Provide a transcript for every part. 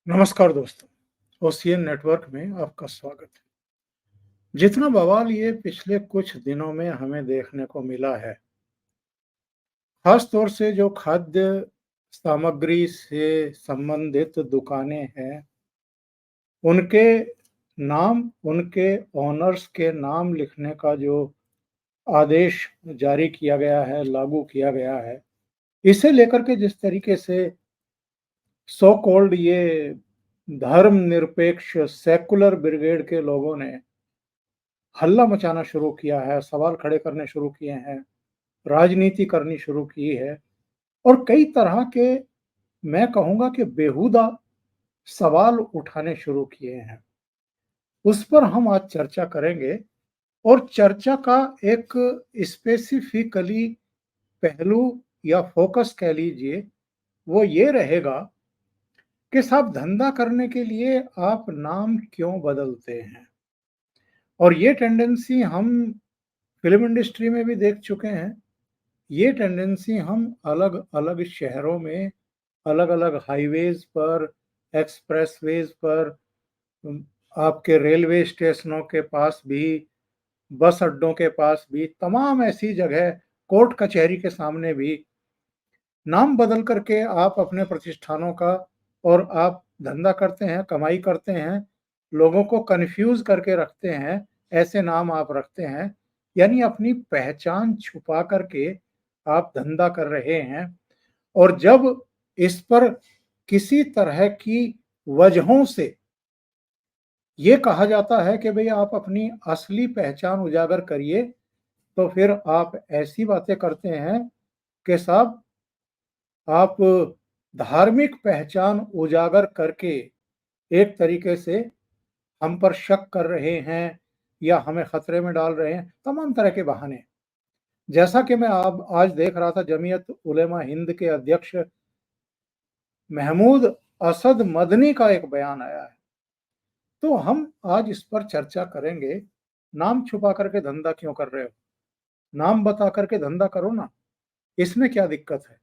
नमस्कार दोस्तों, ocean network में आपका स्वागत है। जितना बवाल ये पिछले कुछ दिनों में हमें देखने को मिला है, खास तौर से जो खाद्य सामग्री से संबंधित दुकानें हैं, उनके नाम, उनके ओनर्स के नाम लिखने का जो आदेश जारी किया गया है, लागू किया गया है, इसे लेकर के जिस तरीके से सो कॉल्ड ये धर्मनिरपेक्ष सेकुलर ब्रिगेड के लोगों ने हल्ला मचाना शुरू किया है, सवाल खड़े करने शुरू किए हैं, राजनीति करनी शुरू की है और कई तरह के मैं कहूँगा कि बेहुदा सवाल उठाने शुरू किए हैं। उस पर हम आज चर्चा करेंगे और चर्चा का एक स्पेसिफिकली पहलू या फोकस कह लीजिए, वो ये रहेगा कि साहब धंधा करने के लिए आप नाम क्यों बदलते हैं? और ये टेंडेंसी हम फ़िल्म इंडस्ट्री में भी देख चुके हैं। ये टेंडेंसी हम अलग-अलग शहरों में, अलग-अलग हाईवेज़ पर, एक्सप्रेसवेज़ पर, उम, आपके रेलवे स्टेशनों के पास भी, बस अड्डों के पास भी, तमाम ऐसी जगह कोर्ट कचहरी के सामने भी नाम बदल कर के आप अपने प्रतिष्ठानों का और आप धंधा करते हैं, कमाई करते हैं, लोगों को कन्फ्यूज़ करके रखते हैं, ऐसे नाम आप रखते हैं। यानी अपनी पहचान छुपा कर के आप धंधा कर रहे हैं और जब इस पर किसी तरह की वजहों से ये कहा जाता है कि भई आप अपनी असली पहचान उजागर करिए, तो फिर आप ऐसी बातें करते हैं कि साहब आप धार्मिक पहचान उजागर करके एक तरीके से हम पर शक कर रहे हैं या हमें खतरे में डाल रहे हैं, तमाम तरह के बहाने। जैसा कि मैं अब आज देख रहा था जमीयत उलेमा हिंद के अध्यक्ष महमूद असद मदनी का एक बयान आया है। तो हम आज इस पर चर्चा करेंगे, नाम छुपा करके धंधा क्यों कर रहे हो? नाम बता करके धंधा करो ना, इसमें क्या दिक्कत है?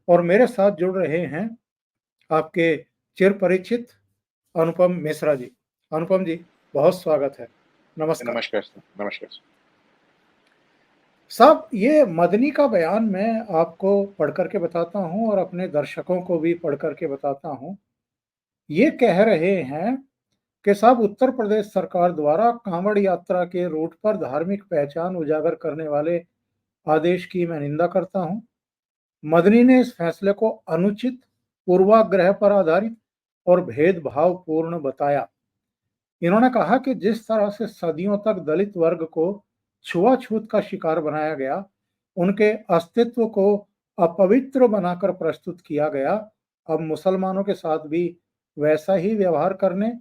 और मेरे साथ जुड़ रहे हैं आपके चिर परिचित अनुपम मिश्रा जी। अनुपम जी, बहुत स्वागत है। नमस्कार। नमस्कार सर, नमस्कार सर। साहब, ये मदनी का बयान मैं आपको पढ़ कर के बताता हूँ और अपने दर्शकों को भी पढ़ कर के बताता हूँ। ये कह रहे हैं कि साहब उत्तर प्रदेश सरकार द्वारा कांवड़ यात्रा के रूट पर धार्मिक पहचान उजागर करने वाले आदेश की मैं निंदा करता हूँ। मदनी ने इस फैसले को अनुचित, पूर्वाग्रह पर आधारित और भेदभावपूर्ण बताया। इन्होंने कहा कि जिस तरह से सदियों तक दलित वर्ग को छुआछूत का शिकार बनाया गया, उनके अस्तित्व को अपवित्र बनाकर प्रस्तुत किया गया, अब मुसलमानों के साथ भी वैसा ही व्यवहार करने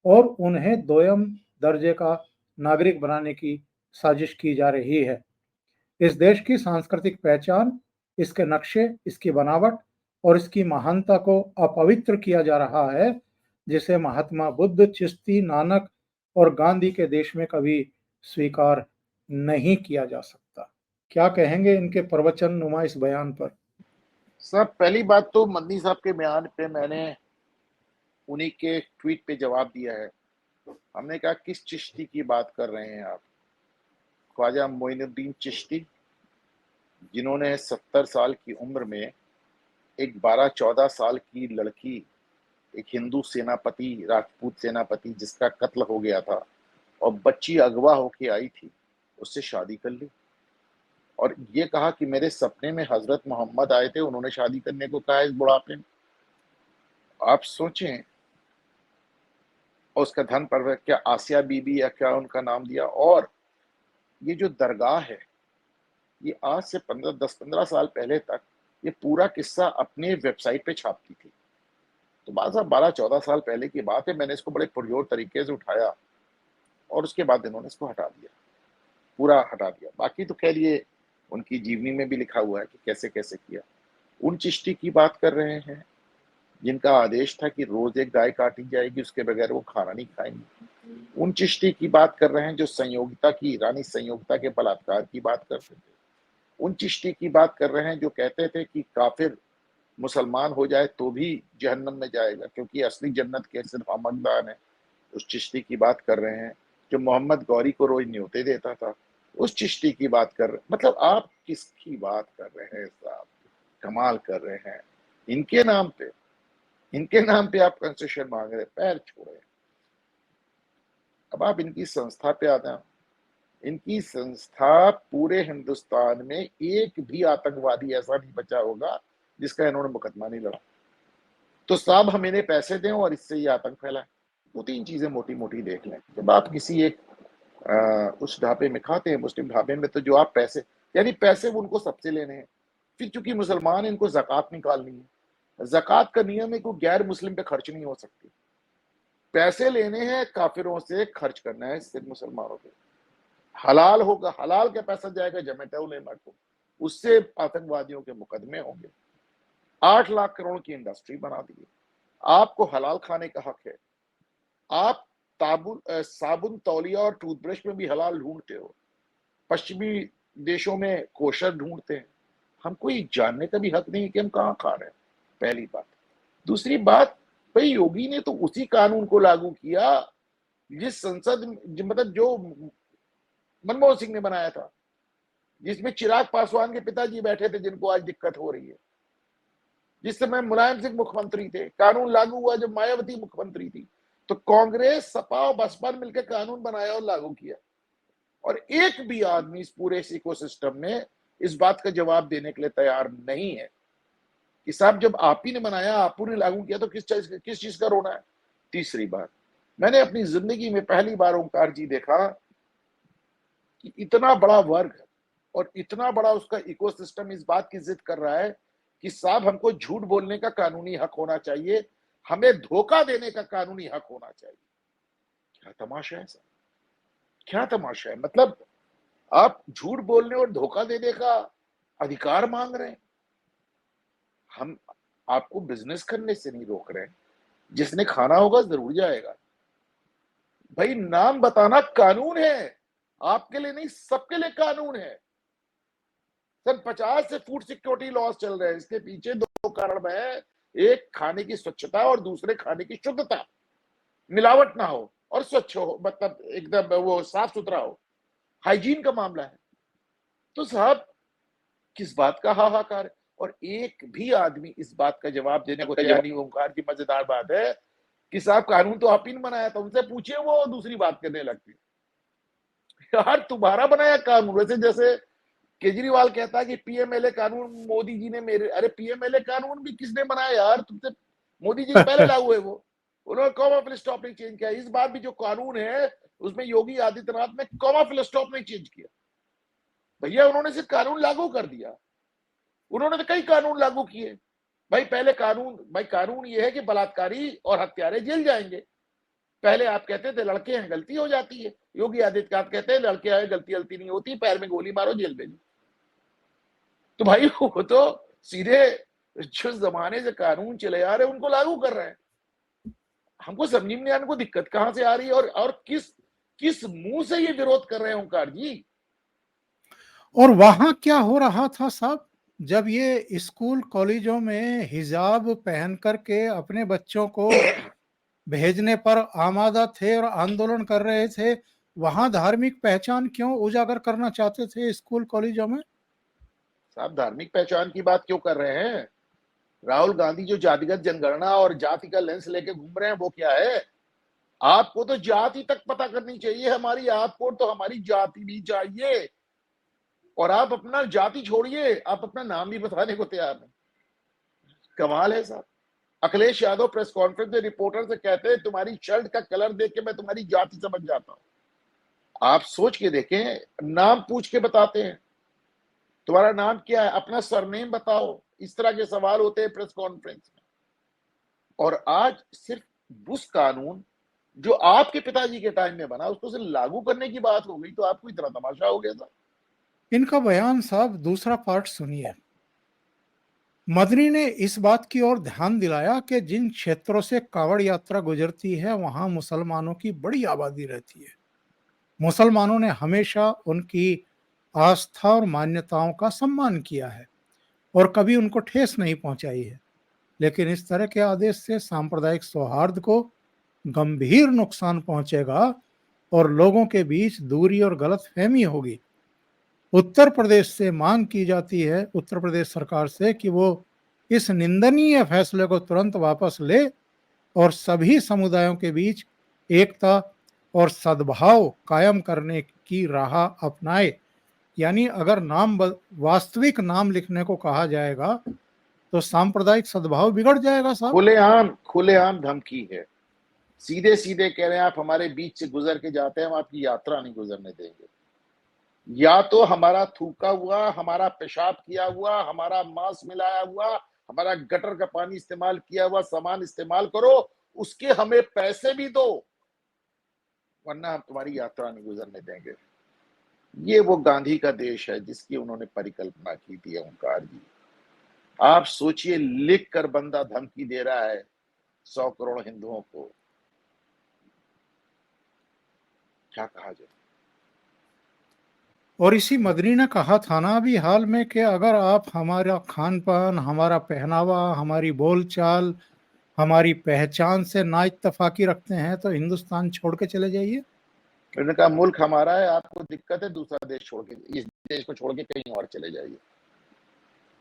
और उन्हें दोयम दर्जे का नागरिक बनाने की साजिश की जा रही है। इस देश की सांस्कृतिक पहचान, इसके नक्शे, इसकी बनावट और इसकी महानता को अपवित्र किया जा रहा है, जिसे महात्मा बुद्ध, चिश्ती, नानक और गांधी के देश में कभी स्वीकार नहीं किया जा सकता। क्या कहेंगे इनके प्रवचन नुमा इस बयान पर? सर, पहली बात तो मदनी साहब के बयान पे मैंने उन्हीं के ट्वीट पे जवाब दिया है। हमने कहा किस चिश्ती की बात कर रहे हैं आप? ख्वाजा मोइनुद्दीन चिश्ती, जिन्होंने 70 साल की उम्र में एक 12-14 साल की लड़की, एक हिंदू सेनापति, राजपूत सेनापति जिसका कत्ल हो गया था और बच्ची अगवा होके आई थी, उससे शादी कर ली और ये कहा कि मेरे सपने में हजरत मोहम्मद आए थे, उन्होंने शादी करने को कहा इस बुढ़ापे में। आप सोचें, और उसका धन पर क्या आसिया बीबी या क्या उनका नाम दिया। और ये जो दरगाह है, ये आज से 10-15 साल पहले तक ये पूरा किस्सा अपने वेबसाइट पे छापती थी। तो बात साहब 12-14 साल पहले की बात है। मैंने इसको बड़े पुरजोर तरीके से उठाया और उसके बाद इन्होंने इसको हटा दिया, पूरा हटा दिया। बाकी तो कह लिए उनकी जीवनी में भी लिखा हुआ है कि कैसे कैसे किया। उन चिश्ती की बात कर रहे हैं जिनका आदेश था कि रोज एक गाय काटी जाएगी, उसके बगैर वो खाना नहीं खाएंगे। उन चिश्ती की बात कर रहे हैं जो संयोगिता की, रानी संयोगिता के बलात्कार की बात करते थे। उन चिश्ती की बात कर रहे हैं जो कहते थे कि काफिर मुसलमान हो जाए तो भी जहन्नम में जाएगा, क्योंकि असली जन्नत के सिर्फ हमकदान है। उस चिश्ती की बात कर रहे हैं जो मोहम्मद गौरी को रोज न्योते देता था, उस चिश्ती की बात कर रहे, मतलब आप किसकी बात कर रहे हैं साहब? कमाल कर रहे हैं। इनके नाम पे, इनके नाम पे आप कंसेशन मांग रहे, पैर छोड़े। अब आप इनकी संस्था पे आते हैं। इनकी संस्था पूरे हिंदुस्तान में एक भी आतंकवादी ऐसा नहीं बचा होगा जिसका इन्होंने मुकदमा नहीं लड़ा। तो साहब हम इन्हें पैसे दें और इससे ये आतंक फैलाएं। दो तीन चीजें मोटी मोटी देख लें। जब आप किसी एक उस ढाबे में खाते हैं, मुस्लिम ढाबे में, तो जो आप पैसे, यानी पैसे वो उनको सबसे लेने हैं। फिर चूंकि मुसलमान, इनको जक़ात निकालनी है। जक़ात का नियम है कि गैर मुस्लिम पे खर्च नहीं हो सकती। पैसे लेने हैं काफिरों से, खर्च करना है सिर्फ मुसलमानों पे। हलाल होगा, हलाल का पैसा जाएगा जमेटा उलेमा को, उससे आतंकवादियों के मुकदमे होंगे। 8 लाख करोड़ की इंडस्ट्री बना दी है। आपको हलाल खाने का हक है। आप साबुन, तौलिया और टूथब्रश में भी हलाल ढूंढते हो। पश्चिमी देशों में कोशर ढूंढते हैं। हमको ये जानने का भी हक नहीं कि हम कहाँ खा रहे हैं, पहली बात। दूसरी बात, भाई योगी ने तो उसी कानून को लागू किया जिस संसद, मतलब जो मनमोहन सिंह ने बनाया था, जिसमें चिराग पासवान के पिताजी बैठे थे, जिनको आज दिक्कत हो रही है। जिस समय मुलायम सिंह मुख्यमंत्री थे, कानून लागू हुआ जब मायावती मुख्यमंत्री थी। तो कांग्रेस, सपा और बसपा ने मिलकर कानून बनाया और लागू किया। और एक भी आदमी इस पूरे इकोसिस्टम में इस बात का जवाब देने के लिए तैयार नहीं है कि साहब जब आप ही ने बनाया, आप ने लागू किया, तो किस चीज का रोना है। तीसरी बात, मैंने अपनी जिंदगी में पहली बार ओंकार जी देखा कि इतना बड़ा वर्ग और इतना बड़ा उसका इकोसिस्टम इस बात की जिद कर रहा है कि साहब हमको झूठ बोलने का कानूनी हक होना चाहिए, हमें धोखा देने का कानूनी हक होना चाहिए। क्या तमाशा है सर, क्या तमाशा है। मतलब आप झूठ बोलने और धोखा देने का अधिकार मांग रहे हैं। हम आपको बिजनेस करने से नहीं रोक रहे हैं। जिसने खाना होगा जरूर जाएगा। भाई नाम बताना कानून है, आपके लिए नहीं, सबके लिए कानून है। सन 50 से फूड सिक्योरिटी लॉस चल रहे हैं। इसके पीछे दो कारण है, एक खाने की स्वच्छता और दूसरे खाने की शुद्धता, मिलावट ना हो और स्वच्छ हो, मतलब एकदम वो साफ सुथरा हो, हाइजीन का मामला है। तो साहब किस बात का हाहाकार है। और एक भी आदमी इस बात का जवाब देने को तैयार नहीं। ओंकार की मजेदार बात है कि साहब कानून तो आप ही ने बनाया था, उनसे पूछिए, वो दूसरी बात करने लगती है। यार तुम्हारा बनाया कानून, वैसे जैसे केजरीवाल कहता है कि पीएमएलए कानून मोदी जी ने मेरे, अरे पीएमएलए कानून भी किसने बनाया यार, तुमसे मोदी जी से पहले लागू है वो, उन्होंने कॉमा फिल स्टॉप नहीं चेंज किया। इस बार भी जो कानून है उसमें योगी आदित्यनाथ ने कॉमा फिल स्टॉप नहीं चेंज किया। भैया उन्होंने सिर्फ कानून लागू कर दिया, उन्होंने तो कई कानून लागू किए। भाई पहले कानून, भाई कानून ये है कि बलात्कारी और हत्यारे जेल जाएंगे। पहले आप कहते थे लड़के हैं गलती हो जाती है, योगी आदित्यनाथ कहते हैं लड़के हैं गलती गलती नहीं होती, पैर में गोली मारो जेल भेजो। तो भाई वो तो सीधे जो जमाने से कानून चले आ रहे हैं उनको लागू कर रहे हैं। हमको समझ में नहीं आने को दिक्कत कहां से आ रही है, और किस किस मुंह से ये विरोध कर रहे हैं ओंकार जी। और वहां क्या हो रहा था साहब, जब ये स्कूल कॉलेजों में हिजाब पहन करके अपने बच्चों को भेजने पर आमादा थे और आंदोलन कर रहे थे, वहां धार्मिक पहचान क्यों उजागर करना चाहते थे स्कूल कॉलेजों में? साहब धार्मिक पहचान की बात क्यों कर रहे हैं? राहुल गांधी जो जातिगत जनगणना और जाति का लेंस लेके घूम रहे हैं वो क्या है? आपको तो जाति तक पता करनी चाहिए हमारी, आपको तो हमारी जाति भी चाहिए। और आप अपना जाति छोड़िए, आप अपना नाम भी बताने को तैयार नहीं। कमाल है साहब। अखिलेश यादव प्रेस कॉन्फ्रेंस में रिपोर्टर से कहते हैं तुम्हारी शर्ट का कलर देख के मैं तुम्हारी जाति समझ जाता हूं। आप सोच के देखें, नाम पूछ के बताते हैं तुम्हारा नाम क्या है, अपना सरनेम बताओ, इस तरह के सवाल होते हैं प्रेस कॉन्फ्रेंस में। और आज सिर्फ उस कानून जो आपके पिताजी के टाइम में बना उसको सिर्फ लागू करने की बात हो गई, तो आपको इतना तमाशा हो गया था। इनका बयान साहब दूसरा पार्ट सुनिए। मदनी ने इस बात की ओर ध्यान दिलाया कि जिन क्षेत्रों से कावड़ यात्रा गुजरती है वहां मुसलमानों की बड़ी आबादी रहती है। मुसलमानों ने हमेशा उनकी आस्था और मान्यताओं का सम्मान किया है और कभी उनको ठेस नहीं पहुंचाई है। लेकिन इस तरह के आदेश से सांप्रदायिक सौहार्द को गंभीर नुकसान पहुंचेगा और लोगों के बीच दूरी और गलतफहमी होगी। उत्तर प्रदेश से मांग की जाती है, उत्तर प्रदेश सरकार से, कि वो इस निंदनीय फैसले को तुरंत वापस ले और सभी समुदायों के बीच एकता और सद्भाव कायम करने की राह अपनाए। यानी अगर वास्तविक नाम लिखने को कहा जाएगा तो सांप्रदायिक सद्भाव बिगड़ जाएगा साहब। खुलेआम धमकी है, सीधे सीधे कह रहे हैं आप हमारे बीच से गुजर के जाते हैं, हम आपकी यात्रा नहीं गुजरने देंगे। या तो हमारा थूका हुआ, हमारा पेशाब किया हुआ, हमारा मांस मिलाया हुआ, हमारा गटर का पानी इस्तेमाल किया हुआ सामान इस्तेमाल करो, उसके हमें पैसे भी दो, वरना हम तुम्हारी यात्रा नहीं गुजरने देंगे। ये वो गांधी का देश है जिसकी उन्होंने परिकल्पना की थी ओंकार जी। आप सोचिए, लिख कर बंदा धमकी दे रहा है 100 करोड़ हिंदुओं को, क्या कहा जाए। और इसी मदनी ने कहा था ना अभी हाल में कि अगर आप हमारा खान पान, हमारा पहनावा, हमारी बोलचाल, हमारी पहचान से ना इत्तफाकी रखते हैं तो हिंदुस्तान छोड़ के चले जाइए। उन्होंने कहा मुल्क हमारा है, आपको दिक्कत है दूसरा देश छोड़ के, इस देश को छोड़ के कहीं और चले जाइए।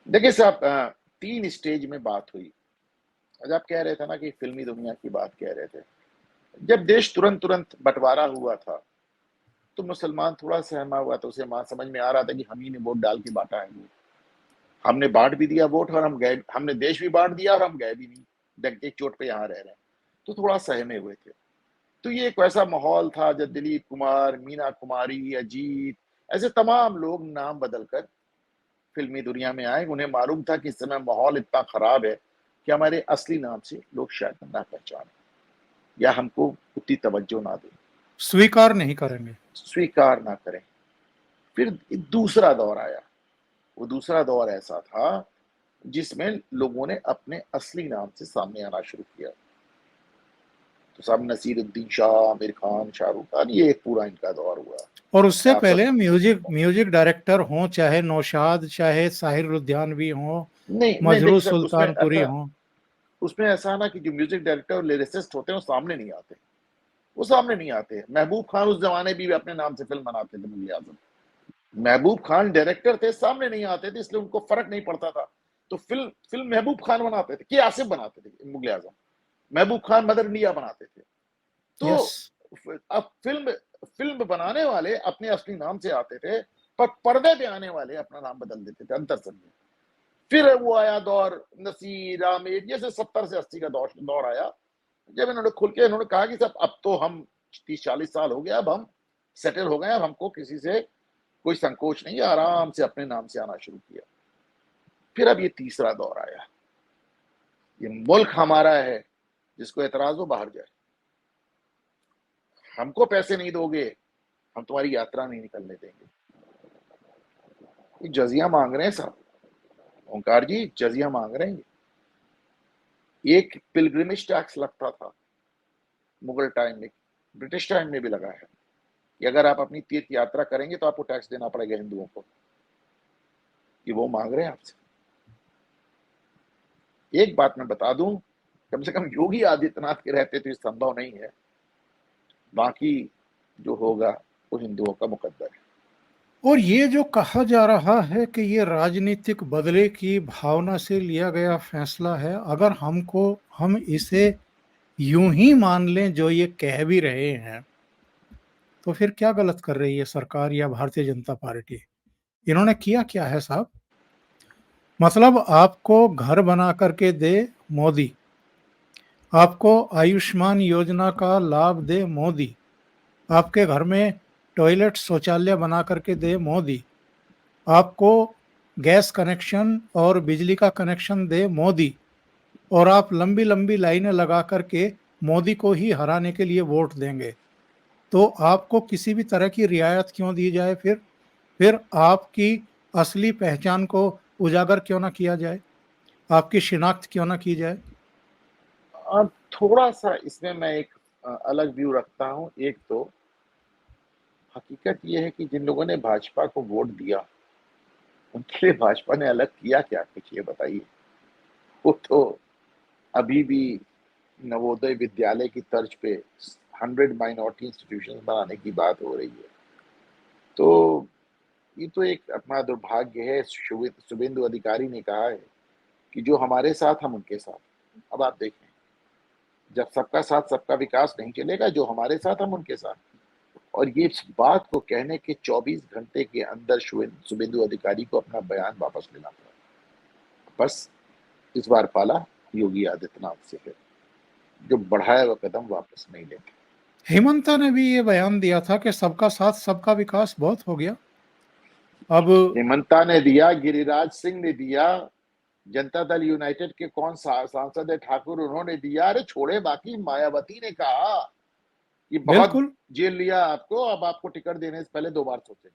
देखिए साहब, 3 स्टेज में बात हुई। आज आप कह रहे थे ना कि फिल्मी दुनिया की बात कह रहे थे। जब देश तुरंत बंटवारा हुआ था तो मुसलमान थोड़ा सहमा हुआ, तो उसे वहां समझ में आ रहा था कि हम ही ने वोट डाल के बांटा है, वो हमने बांट भी दिया वोट और हम गए, हमने देश भी बांट दिया और हम गए भी नहीं, डंके की चोट पे यहाँ रह रहे हैं, तो थोड़ा सहमे हुए थे। तो ये एक वैसा माहौल था जब दिलीप कुमार, मीना कुमारी, अजीत, ऐसे तमाम लोग नाम बदलकर फिल्मी दुनिया में आए। उन्हें मालूम था कि इस समय माहौल इतना खराब है कि हमारे असली नाम से लोग शायद ना पहचाने या हमको उतनी तवज्जो ना दें, स्वीकार नहीं करेंगे, स्वीकार ना करें। फिर दूसरा दौर आया। वो दूसरा दौर ऐसा था जिसमें लोगों ने अपने असली नाम से सामने आना शुरू किया। तो साहब नसीरुद्दीन शाह, आमिर खान, शाहरुख खान, ये एक पूरा इनका दौर हुआ। और उससे आप सब पहले म्यूजिक डायरेक्टर हों, चाहे नौशाद, चाहे साहिर लुधियानवी हों, नहीं मजरू देखिए सर, सुल्तानपुरी हों। उसमें ऐसा ना कि जो म्यूजिक डायरेक्टर और लिरिसिस्ट होते हैं वो सामने नहीं आते, वो सामने नहीं आते। महबूब खान उस जमाने भी अपने नाम से फिल्म बनाते थे, मुगल आजम। महबूब खान डायरेक्टर थे, सामने नहीं आते थे, इसलिए उनको फर्क नहीं पड़ता था। तो फिल्म महबूब खान बनाते थे कि आसिफ बनाते थे मुगल आजम, महबूब खान मदर इंडिया बनाते थे। तो यस, अब फिल्म बनाने वाले अपने असली नाम से आते थे, पर पर्दे पे आने वाले अपना नाम बदल देते थे, अंतर समझे। फिर वो आया दौर नसीर, आमिर, जैसे 70 से 80 का दौर आया, जब इन्होंने खुल के इन्होंने कहा कि साहब अब तो हम 30-40 साल हो गया, अब हम सेटल हो गए, अब हमको किसी से कोई संकोच नहीं है, आराम से अपने नाम से आना शुरू किया। फिर अब ये तीसरा दौर आया, ये मुल्क हमारा है, जिसको एतराज हो बाहर जाए, हमको पैसे नहीं दोगे हम तुम्हारी यात्रा नहीं निकलने देंगे। ये जजिया मांग रहे हैं साहब, ओंकार जी जजिया मांग रहे हैं। एक पिलग्रिमेज टैक्स लगता था मुगल टाइम में, ब्रिटिश टाइम में भी लगा है कि अगर आप अपनी तीर्थ यात्रा करेंगे तो आपको टैक्स देना पड़ेगा हिंदुओं को। ये वो मांग रहे हैं आपसे। एक बात मैं बता दूं, कम से कम योगी आदित्यनाथ के रहते तो ये संभव नहीं है, बाकी जो होगा वो हिंदुओं का मुकद्दर है। और ये जो कहा जा रहा है कि ये राजनीतिक बदले की भावना से लिया गया फैसला है, अगर हम इसे यूं ही मान लें जो ये कह भी रहे हैं, तो फिर क्या गलत कर रही है सरकार या भारतीय जनता पार्टी? इन्होंने किया क्या है साहब? मतलब आपको घर बना करके दे मोदी, आपको आयुष्मान योजना का लाभ दे मोदी, आपके घर में टॉयलेट शौचालय बना करके दे मोदी, आपको गैस कनेक्शन और बिजली का कनेक्शन दे मोदी, और आप लंबी लंबी लाइनें लगा करके मोदी को ही हराने के लिए वोट देंगे। तो आपको किसी भी तरह की रियायत क्यों दी जाए? फिर आपकी असली पहचान को उजागर क्यों ना किया जाए? आपकी शिनाख्त क्यों ना की जाए? अब थोड़ा सा इसमें मैं एक अलग व्यू रखता हूं। एक तो हकीकत ये है कि जिन लोगों ने भाजपा को वोट दिया उनके लिए भाजपा ने अलग किया क्या, कुछ ये बताइए। वो तो अभी भी नवोदय विद्यालय की तर्ज पे 100 माइनॉरिटी इंस्टीट्यूशन बनाने की बात हो रही है। तो ये तो एक अपना दुर्भाग्य है। शुभेंदु अधिकारी ने कहा है कि जो हमारे साथ हम उनके साथ। अब आप देखें, जब सबका साथ सबका विकास नहीं चलेगा, जो हमारे साथ हम उनके साथ। और ये इस बात को कहने के 24 घंटे के अंदर शुभेंदु अधिकारी को अपना बयान वापस लेना पड़ा। बस इस बार पाला योगी आदित्यनाथ से है, जो बढ़ाया हुआ कदम वापस नहीं लेते। हेमंता ने भी ये बयान दिया था कि सबका साथ सबका विकास बहुत हो गया। अब हेमंता ने दिया, गिरिराज सिंह ने दिया, जनता दल यूनाइटेड के कौन सांसद है ठाकुर, उन्होंने दिया। अरे छोड़े, बाकी मायावती ने कहा कि बहुत बिल्कुल जेल लिया आपको, अब आपको टिकट देने से पहले 2 बार सोचें।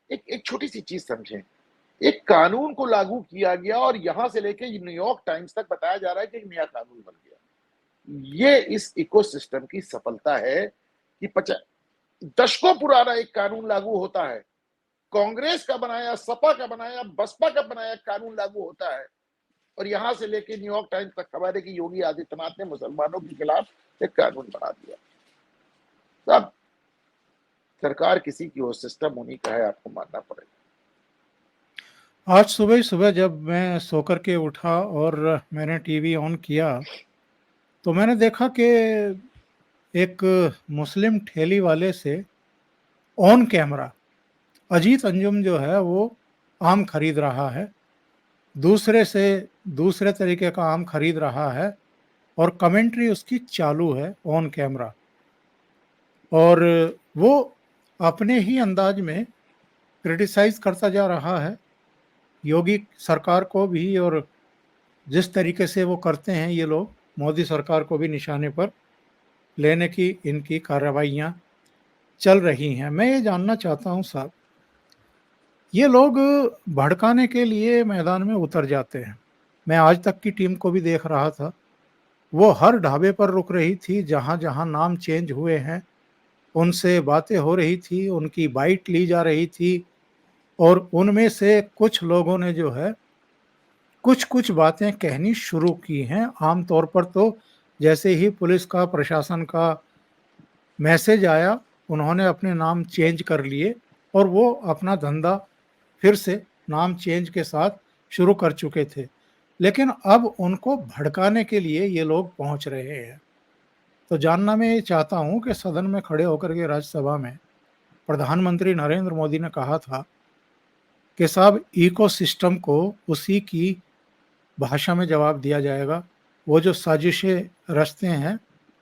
एक छोटी सी चीज समझें, एक कानून को लागू किया गया और यहां से लेके न्यूयॉर्क टाइम्स तक बताया जा रहा है कि एक नया कानून बन गया। ये इस इकोसिस्टम की सफलता है कि दशकों पुराना एक कानून लागू होता है, कांग्रेस का बनाया, सपा का बनाया, बसपा का बनाया कानून लागू होता है, और यहां से लेके न्यूयॉर्क टाइम्स तक खबर है कि योगी आदित्यनाथ ने मुसलमानों के खिलाफ एक कानून बना दिया। तब सरकार किसी की हो, सिस्टम उन्हीं का है, आपको मानना पड़ेगा। आज सुबह ही सुबह जब मैं सोकर के उठा और मैंने टीवी ऑन किया तो मैंने देखा कि एक मुस्लिम ठेली वाले से ऑन कैमरा अजीत अंजुम जो है वो आम खरीद रहा है, दूसरे से दूसरे तरीके का आम खरीद रहा है और कमेंट्री उसकी चालू है ऑन कैमरा। और वो अपने ही अंदाज में क्रिटिसाइज करता जा रहा है योगी सरकार को भी, और जिस तरीके से वो करते हैं ये लोग मोदी सरकार को भी निशाने पर लेने की इनकी कार्रवाइयाँ चल रही हैं। मैं ये जानना चाहता हूँ साहब, ये लोग भड़काने के लिए मैदान में उतर जाते हैं। मैं आज तक की टीम को भी देख रहा था, वो हर ढाबे पर रुक रही थी, जहाँ-जहाँ नाम चेंज हुए हैं, उनसे बातें हो रही थी, उनकी बाइट ली जा रही थी और उनमें से कुछ लोगों ने जो है, कुछ-कुछ बातें कहनी शुरू की हैं। आम तौर पर तो जैसे ही पुलिस का, प्रशासन का मैसेज आया, उन्होंने अपने नाम चेंज कर लिए और वो अपना धंधा फिर से नाम चेंज के साथ शुरू कर चुके थे। लेकिन अब उनको भड़काने के लिए ये लोग पहुंच रहे हैं। तो जानना मैं ये चाहता हूं कि सदन में खड़े होकर के राज्यसभा में प्रधानमंत्री नरेंद्र मोदी ने कहा था कि साहब इकोसिस्टम को उसी की भाषा में जवाब दिया जाएगा, वो जो साजिशें रचते हैं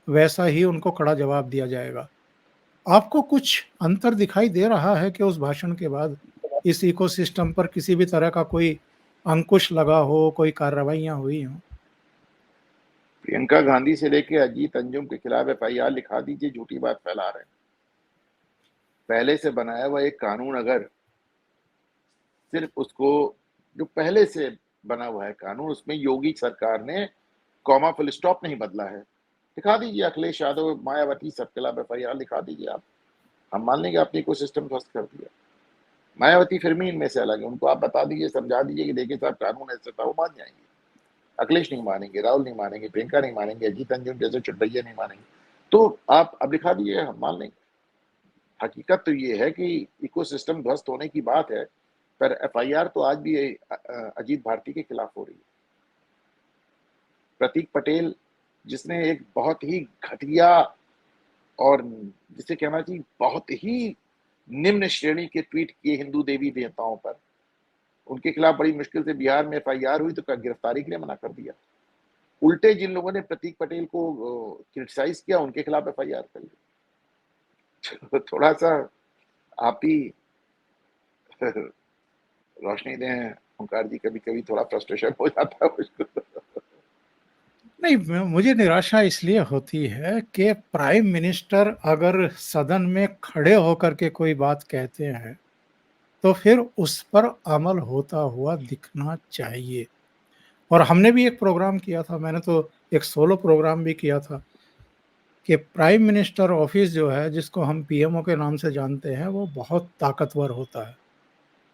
वैसा ही उनको कड़ा जवाब दिया जाएगा। आपको कुछ अंतर दिखाई दे रहा है कि उस भाषण के बाद इस इकोसिस्टम पर किसी भी तरह का कोई अंकुश लगा हो, कोई कार्रवाइयाँ हुई हों? प्रियंका गांधी से लेके अजीत अंजुम के खिलाफ एफआईआर लिखा दीजिए, झूठी बात फैला रहे हैं। पहले से बनाया हुआ एक कानून, अगर सिर्फ उसको, जो पहले से बना हुआ है कानून, उसमें योगी सरकार ने कॉमा फुल स्टॉप नहीं बदला है, दिखा दीजिए। अखिलेश यादव, मायावती, सब के खिलाफ एफआईआर लिखा दीजिए आप, हम मान लेंगे आपने इको सिस्टम ध्वस्त कर दिया। मायावती फिर भी इनमें से अलग है, उनको आप बता दीजिए, समझा दीजिए कि देखिए साहब कानून ऐसे था, वो मान जाएंगे। अखिलेश नहीं मानेंगे, राहुल नहीं मानेंगे, प्रियंका नहीं मानेंगे, अजीत अंजुम जैसे चुटभैया नहीं मानेंगे। तो आप अब दिखा दीजिए, हम मान लेंगे। हकीकत तो ये है कि इकोसिस्टम ध्वस्त होने की बात है, पर एफआईआर तो आज भी अजीत भारती के खिलाफ हो रही है। प्रतीक पटेल, जिसने एक बहुत ही घटिया और जिसे कहना चाहिए बहुत ही निम्न श्रेणी के ट्वीट किए हिंदू देवी देवताओं पर, उनके खिलाफ बड़ी मुश्किल से बिहार में एफआईआर हुई तो गिरफ्तारी के लिए मना कर दिया। उल्टे जिन लोगों ने प्रतीक पटेल को क्रिटिसाइज किया, उनके खिलाफ एफआईआर कर ली। थोड़ा सा आप ही रोशनी दें ओंकार जी, कभी कभी थोड़ा फ्रस्ट्रेशन हो जाता है मुझको। नहीं, मुझे निराशा इसलिए होती है कि प्राइम मिनिस्टर अगर सदन में खड़े होकर के कोई बात कहते हैं, तो फिर उस पर अमल होता हुआ दिखना चाहिए। और हमने भी एक प्रोग्राम किया था, मैंने तो एक सोलो प्रोग्राम भी किया था कि प्राइम मिनिस्टर ऑफिस जो है, जिसको हम पीएमओ के नाम से जानते हैं, वो बहुत ताकतवर होता है,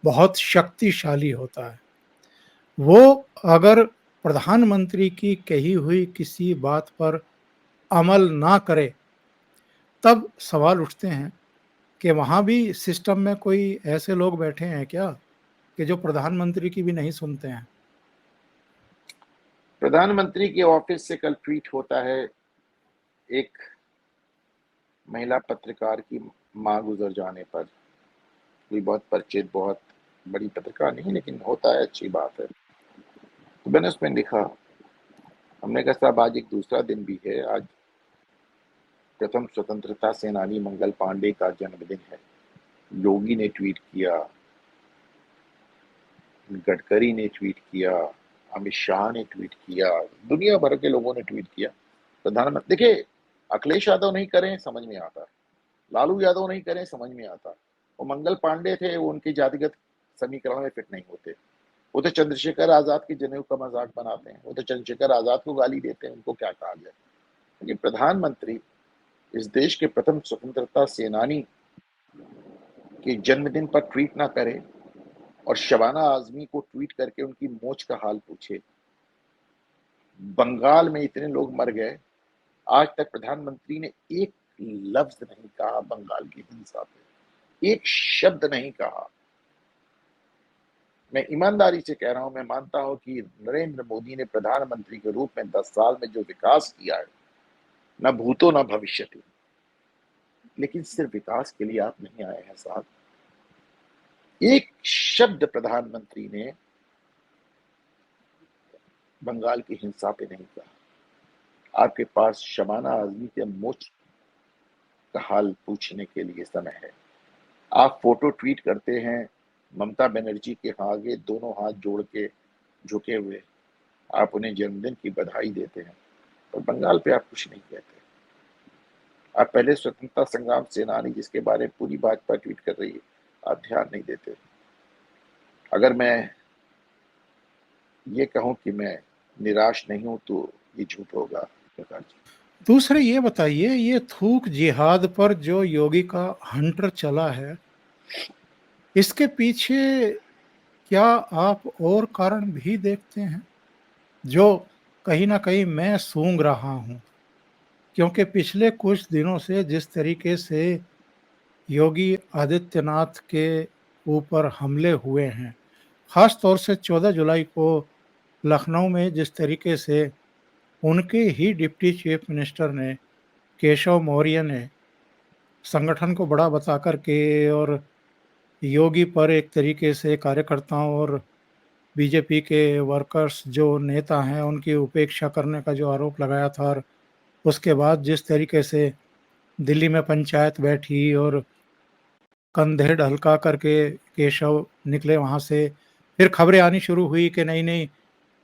बहुत शक्तिशाली होता है। वो अगर प्रधानमंत्री की कही हुई किसी बात पर अमल ना करे, तब सवाल उठते हैं कि वहाँ भी सिस्टम में कोई ऐसे लोग बैठे हैं क्या कि जो प्रधानमंत्री की भी नहीं सुनते हैं? प्रधानमंत्री के ऑफिस से कल ट्वीट होता है, एक महिला पत्रकार की मां गुजर जाने पर। कोई बहुत परिचित, बहुत बड़ी पत्रकार नहीं, लेकिन होता है, अच्छी बात है। तो मैंने उसमें लिखा, हमने कहा साहब आज एक दूसरा दिन भी है, आज प्रथम स्वतंत्रता सेनानी मंगल पांडे का जन्मदिन है। योगी ने ट्वीट किया, गडकरी ने ट्वीट किया, अमित शाह ने ट्वीट किया, दुनिया भर के लोगों ने ट्वीट किया। प्रधानमंत्री देखिए, अखिलेश यादव नहीं करें समझ में आता, लालू यादव नहीं करें समझ में आता, वो मंगल पांडे थे, वो उनके जातिगत समीकरण में फिट नहीं होते। वो तो चंद्रशेखर आजाद के जनेऊ का मजाक बनाते हैं, वो तो चंद्रशेखर आजाद को गाली देते हैं, उनको क्या कहा जाए। लेकिन प्रधानमंत्री इस देश के प्रथम स्वतंत्रता सेनानी के जन्मदिन पर ट्वीट ना करे और शबाना आजमी को ट्वीट करके उनकी मोच का हाल पूछे। बंगाल में इतने लोग मर गए, आज तक प्रधानमंत्री ने एक लफ्ज नहीं कहा बंगाल की हिंसा पे, एक शब्द नहीं कहा। मैं ईमानदारी से कह रहा हूं, मैं मानता हूं कि नरेंद्र मोदी ने प्रधानमंत्री के रूप में 10 साल में जो विकास किया है, न भूतो न भविष्यति, लेकिन सिर्फ विकास के लिए आप नहीं आए हैं साहब। एक शब्द प्रधानमंत्री ने बंगाल की हिंसा पे नहीं कहा। आपके पास शबाना आजमी के मोच का हाल पूछने के लिए समय है। आप फोटो ट्वीट करते हैं ममता बनर्जी के आगे दोनों हाथ जोड़ के झुके हुए, आप उन्हें जन्मदिन की बधाई देते हैं, पर बंगाल पे आप कुछ नहीं कहते। आप पहले स्वतंत्रता संग्राम सेनानी जिसके बारे में पूरी भाजपा ट्वीट कर रही है, आप ध्यान नहीं देते। अगर मैं ये कहूं कि मैं निराश नहीं हूं तो ये झूठ होगा प्रकाश जी। दूसरे ये बताइए, ये थूक जिहाद पर जो योगी का हंटर चला है, इसके पीछे क्या आप और कारण भी देखते हैं, जो कहीं न कहीं मैं सूंघ रहा हूँ? क्योंकि पिछले कुछ दिनों से जिस तरीके से योगी आदित्यनाथ के ऊपर हमले हुए हैं, ख़ास तौर से 14 जुलाई को लखनऊ में जिस तरीके से उनके ही डिप्टी चीफ मिनिस्टर ने, केशव मौर्य ने, संगठन को बड़ा बता कर के और योगी पर एक तरीके से कार्यकर्ताओं और बीजेपी के वर्कर्स जो नेता हैं उनकी उपेक्षा करने का जो आरोप लगाया था, और उसके बाद जिस तरीके से दिल्ली में पंचायत बैठी और कंधे ढलका करके केशव निकले वहाँ से, फिर खबरें आनी शुरू हुई कि नहीं नहीं,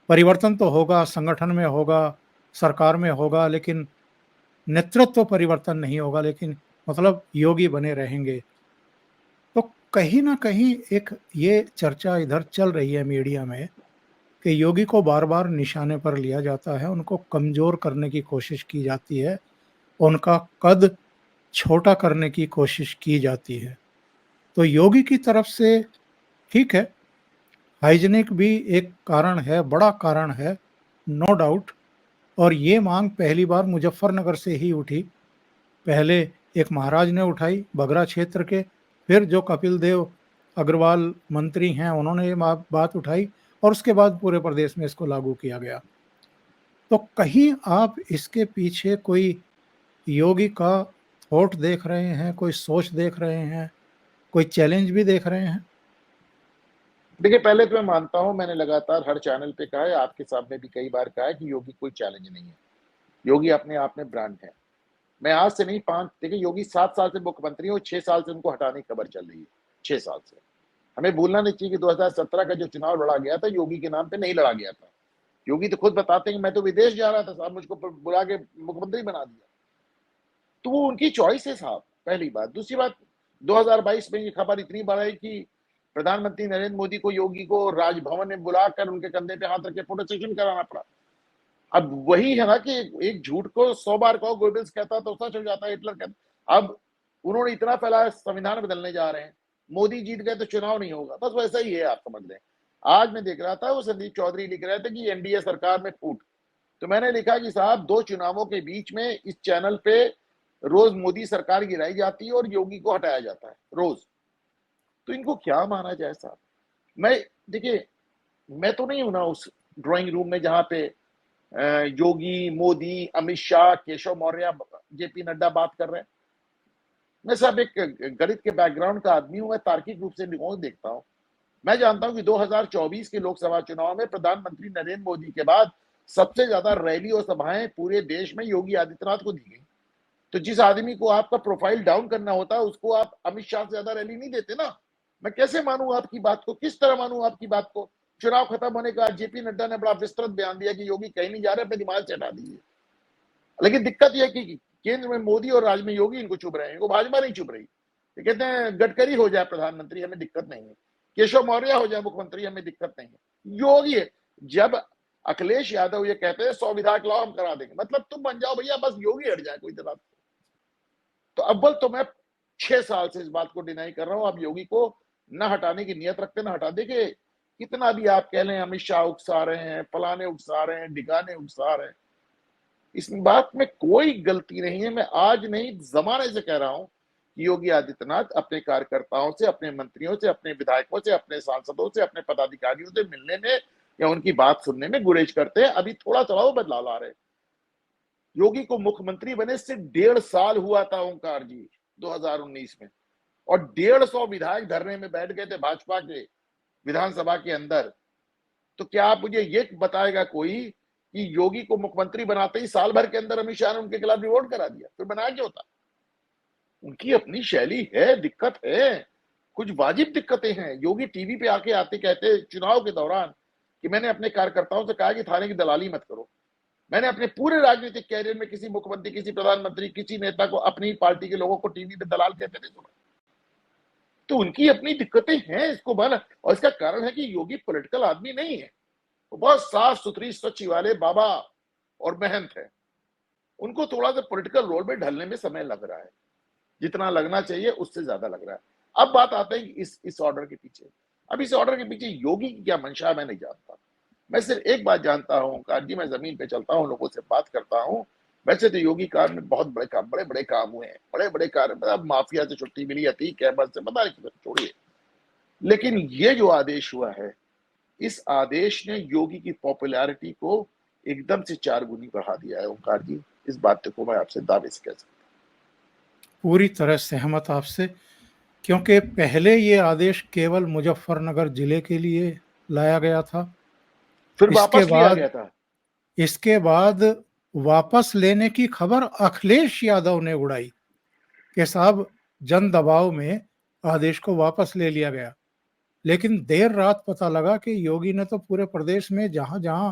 परिवर्तन तो होगा, संगठन में होगा, सरकार में होगा, लेकिन नेतृत्व परिवर्तन नहीं होगा, लेकिन मतलब योगी बने रहेंगे। तो कहीं न कहीं एक ये चर्चा इधर चल रही है मीडिया में कि योगी को बार-बार निशाने पर लिया जाता है, उनको कमज़ोर करने की कोशिश की जाती है, उनका कद छोटा करने की कोशिश की जाती है। तो योगी की तरफ से ठीक है, हाइजीनिक भी एक कारण है, बड़ा कारण है, नो डाउट। और ये माँग पहली बार मुज़फ्फरनगर से ही उठी। पहले एक महाराज ने उठाई बगरा क्षेत्र के, फिर जो कपिल देव अग्रवाल मंत्री हैं उन्होंने ये बात उठाई और उसके बाद पूरे प्रदेश में इसको लागू किया गया। तो कहीं आप इसके पीछे कोई योगी का थॉट देख रहे हैं, कोई सोच देख रहे हैं, कोई चैलेंज भी देख रहे हैं? देखिए, पहले तो मैं मानता हूं, मैंने लगातार हर चैनल पे कहा है, आपके सामने भी कई बार कहा है कि योगी कोई चैलेंज नहीं है। योगी अपने आप में ब्रांड है। मैं आज से नहीं, पांच, देखिए योगी 7 साल से मुख्यमंत्री है और 6 साल से उनको हटाने की खबर चल रही है। 6 साल से हमें भूलना नहीं चाहिए कि 2017 का जो चुनाव लड़ा गया था, योगी के नाम पे नहीं लड़ा गया था। योगी तो खुद बताते हैं कि मैं तो विदेश जा रहा था साहब, मुझको बुला के मुख्यमंत्री बना दिया। तो वो उनकी चॉइस है साहब, पहली बात। दूसरी बात, 2022 में ये खबर इतनी बढ़ आई कि प्रधानमंत्री नरेंद्र मोदी को योगी को राजभवन में बुलाकर उनके कंधे पे हाथ रख के फोटो सेशन कराना पड़ा। अब वही है ना कि एक झूठ को 100 बार कहो, गोबल्स कहता तो सच हो जाता है, हिटलर कहता। अब उन्होंने इतना फैलाया, संविधान बदलने जा रहे हैं, मोदी जीत गए तो चुनाव नहीं होगा, बस वैसा ही है, आप समझ लें। आज मैं देख रहा था वो संदीप चौधरी लिख रहे थे कि एनडीए सरकार में फूट। तो मैंने लिखा कि साहब 2 चुनावों के बीच में इस चैनल पे रोज मोदी सरकार गिराई जाती है और योगी को हटाया जाता है रोज। तो इनको क्या माना जाए साहब? मैं देखिए, मैं तो नहीं हूं ना उस ड्राइंग रूम में जहां पे योगी, मोदी, अमित शाह, केशव मौर्य, जेपी नड्डा बात कर रहे हैं। मैं साहब एक गणित के बैकग्राउंड का आदमी हूं, मैं तार्किक रूप से लोगों को देखता हूं। मैं जानता हूं कि 2024 के लोकसभा चुनाव में प्रधानमंत्री नरेंद्र मोदी के बाद सबसे ज्यादा रैली और सभाएं पूरे देश में योगी आदित्यनाथ को दी गई। तो जिस आदमी को आपका प्रोफाइल डाउन करना होता है उसको आप अमित शाह से ज्यादा रैली नहीं देते ना। मैं कैसे मानूं आपकी बात को, किस तरह मानूं आपकी बात को? चुनाव खत्म होने के बाद जेपी नड्डा ने बड़ा विस्तृत बयान दिया कि योगी कहीं नहीं जा रहे, अपने दिमाग से हटा दीजिए। लेकिन दिक्कत यह है कि केंद्र में मोदी और राज्य में योगी इनको चुभ रहे हैं, इनको भाजपा नहीं चुभ रही। ये कहते हैं गडकरी हो जाए प्रधानमंत्री, हमें दिक्कत नहीं है, केशव मौर्य हो जाए मुख्यमंत्री, हमें दिक्कत नहीं है। योगी है। जब अखिलेश यादव ये कहते हैं 100 विधायक लाओ हम करा देंगे, मतलब तुम बन जाओ भैया, बस योगी हट जाए कोई तरह। तो अव्वल तो मैं 6 साल से इस बात को डिनाई कर रहा हूं, आप योगी को न हटाने की नियत रखते न हटा। देखिए कितना भी आप कह लें अमित शाह उकसा रहे हैं, फलाने उकसा रहे हैं, ढिकाने उकसा रहे हैं, इस बात में कोई गलती नहीं है। मैं आज नहीं जमाने से कह रहा हूं कि योगी आदित्यनाथ अपने कार्यकर्ताओं से, अपने मंत्रियों से, अपने विधायकों से, अपने सांसदों से, अपने पदाधिकारियों से मिलने में या उनकी बात सुनने में गुरेज करते हैं। अभी थोड़ा थोड़ा वो बदलाव ला रहे हैं। योगी को मुख्यमंत्री बने से 1.5 साल हुआ था ओंकार जी 2019 में, और 150 विधायक धरने में बैठ गए थे भाजपा के विधानसभा के अंदर। तो क्या आप मुझे ये बताएगा कोई कि योगी को मुख्यमंत्री बनाते ही साल भर के अंदर अमित शाह ने उनके खिलाफ रिवोल्ट करा दिया? फिर बनाया क्यों था? उनकी अपनी शैली है, दिक्कत है, कुछ वाजिब दिक्कतें हैं। योगी टीवी पे आके आते कहते चुनाव के दौरान कि मैंने अपने कार्यकर्ताओं से कहा कि थाने की दलाली मत करो। मैंने अपने पूरे राजनीतिक कैरियर में किसी मुख्यमंत्री, किसी प्रधानमंत्री, किसी नेता को अपनी पार्टी के लोगों को टीवी पे दलाल कहते नहीं सुना। तो उनकी अपनी दिक्कतें हैं, इसको माना। और इसका कारण है कि योगी पॉलिटिकल आदमी नहीं है, वो बहुत साफ सुथरी स्वच्छ वाले बाबा और महंत है। उनको थोड़ा सा पॉलिटिकल रोल में ढलने में समय लग रहा है, जितना लगना चाहिए उससे ज्यादा लग रहा है। अब बात आते हैं इस ऑर्डर के पीछे। अब इस ऑर्डर के पीछे योगी की क्या मंशा है मैं नहीं जानता। मैं सिर्फ एक बात जानता हूँ ओंकार जी, मैं जमीन पे चलता हूँ, लोगों से बात करता हूँ। वैसे तो योगी कार में बहुत बड़े बड़े काम हुए हैं, बड़े बड़े कार्य, मतलब माफिया से छुट्टी मिली, अतीक अहमद से पता नहीं, छोड़िए। लेकिन ये जो आदेश हुआ है, इस आदेश ने योगी की पॉपुलैरिटी को एकदम से 4 गुनी बढ़ा दिया है ओंकार जी। इस बात को मैं आपसे दावे से कह सकता हूँ। पूरी तरह सहमत आपसे, क्योंकि पहले ये आदेश केवल मुजफ्फरनगर जिले के लिए लाया गया था। फिर इसके वापस लिया बाद गया था। इसके बाद वापस लेने की खबर अखिलेश यादव ने उड़ाई कि साहब जन दबाव में आदेश को वापस ले लिया गया। लेकिन देर रात पता लगा कि योगी ने तो पूरे प्रदेश में जहां जहां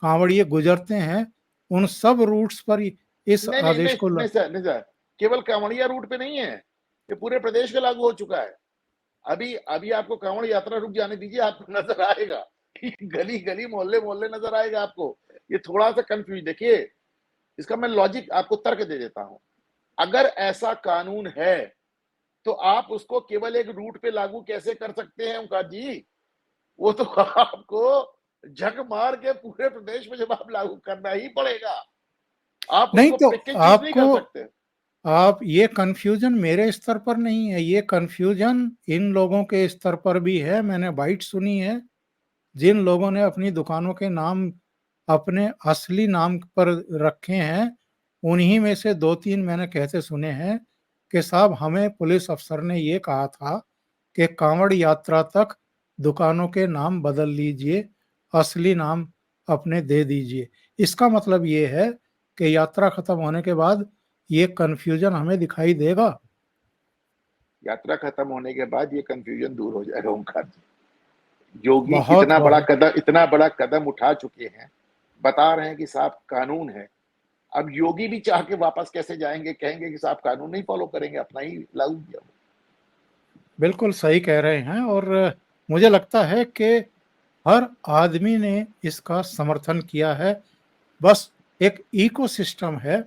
कांवड़िए गुजरते हैं उन सब रूट्स पर इस नहीं नहीं आदेश नहीं को नहीं सर, नहीं सर, केवल कांवड़िया रूट पे नहीं है, ये पूरे प्रदेश में लागू हो चुका है। अभी अभी आपको कांवड़ यात्रा रुक जाने दीजिए, आपको नजर आएगा, गली गली मोहल्ले मोहल्ले नजर आएगा आपको। ये थोड़ा सा कंफ्यूज, देखिए इसका मैं लॉजिक आपको तर्क दे देता हूं। अगर ऐसा कानून है तो आप उसको केवल एक रूट पे लागू कैसे कर सकते हैं ओंकार जी? वो तो आपको झक मार के पूरे प्रदेश में जब लागू करना ही पड़ेगा, आप नहीं। उसको तो पिक एंड चूज नहीं आपको कर सकते। आप ये कंफ्यूजन मेरे स्तर पर नहीं है, ये कंफ्यूजन इन लोगों के स्तर पर भी है। मैंने बाइट सुनी है, जिन लोगों ने अपनी दुकानों के नाम अपने असली नाम पर रखे हैं, उन्हीं में से 2-3 मैंने कहते सुने हैं कि साहब हमें पुलिस अफसर ने ये कहा था कि कांवड़ यात्रा तक दुकानों के नाम बदल लीजिए, असली नाम अपने दे दीजिए। इसका मतलब ये है कि यात्रा खत्म होने के बाद ये कंफ्यूजन हमें दिखाई देगा। यात्रा खत्म होने के बाद ये कंफ्यूजन दूर हो जाएगा ओंकार जी। योगी बहुत बहुत इतना बड़ा कदम उठा चुके हैं, बता रहे हैं कि साहब कानून है। अब योगी भी चाह के वापस कैसे जाएंगे, कहेंगे कि साहब कानून नहीं फॉलो करेंगे, अपना ही लागू किया। बिल्कुल सही कह रहे हैं। और मुझे लगता है कि हर आदमी ने इसका समर्थन किया है। बस एक इकोसिस्टम है,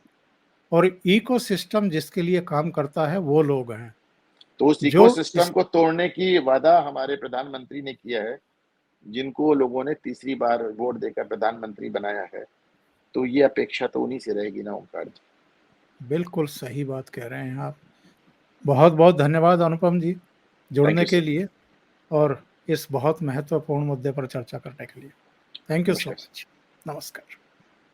और इकोसिस्टम जिसके लिए काम करता है वो लोग हैं तो उस जो इकोसिस्टम इस को तोड़ने की वादा हमारे प्रधानमंत्री ने किया है। जिनको लोगों ने तीसरी बार वोट देकर प्रधानमंत्री बनाया है, तो ये अपेक्षा तो उन्हीं से रहेगी ना ओंकार जी। बिल्कुल सही बात कह रहे हैं आप। बहुत-बहुत धन्यवाद अनुपम जी, थैंक जुड़ने यू के सर। लिए और इस बहुत महत्वपूर्ण मुद्दे पर चर्चा करने के लिए। थैंक यू सो नमस्कार सर। मच। नमस्कार।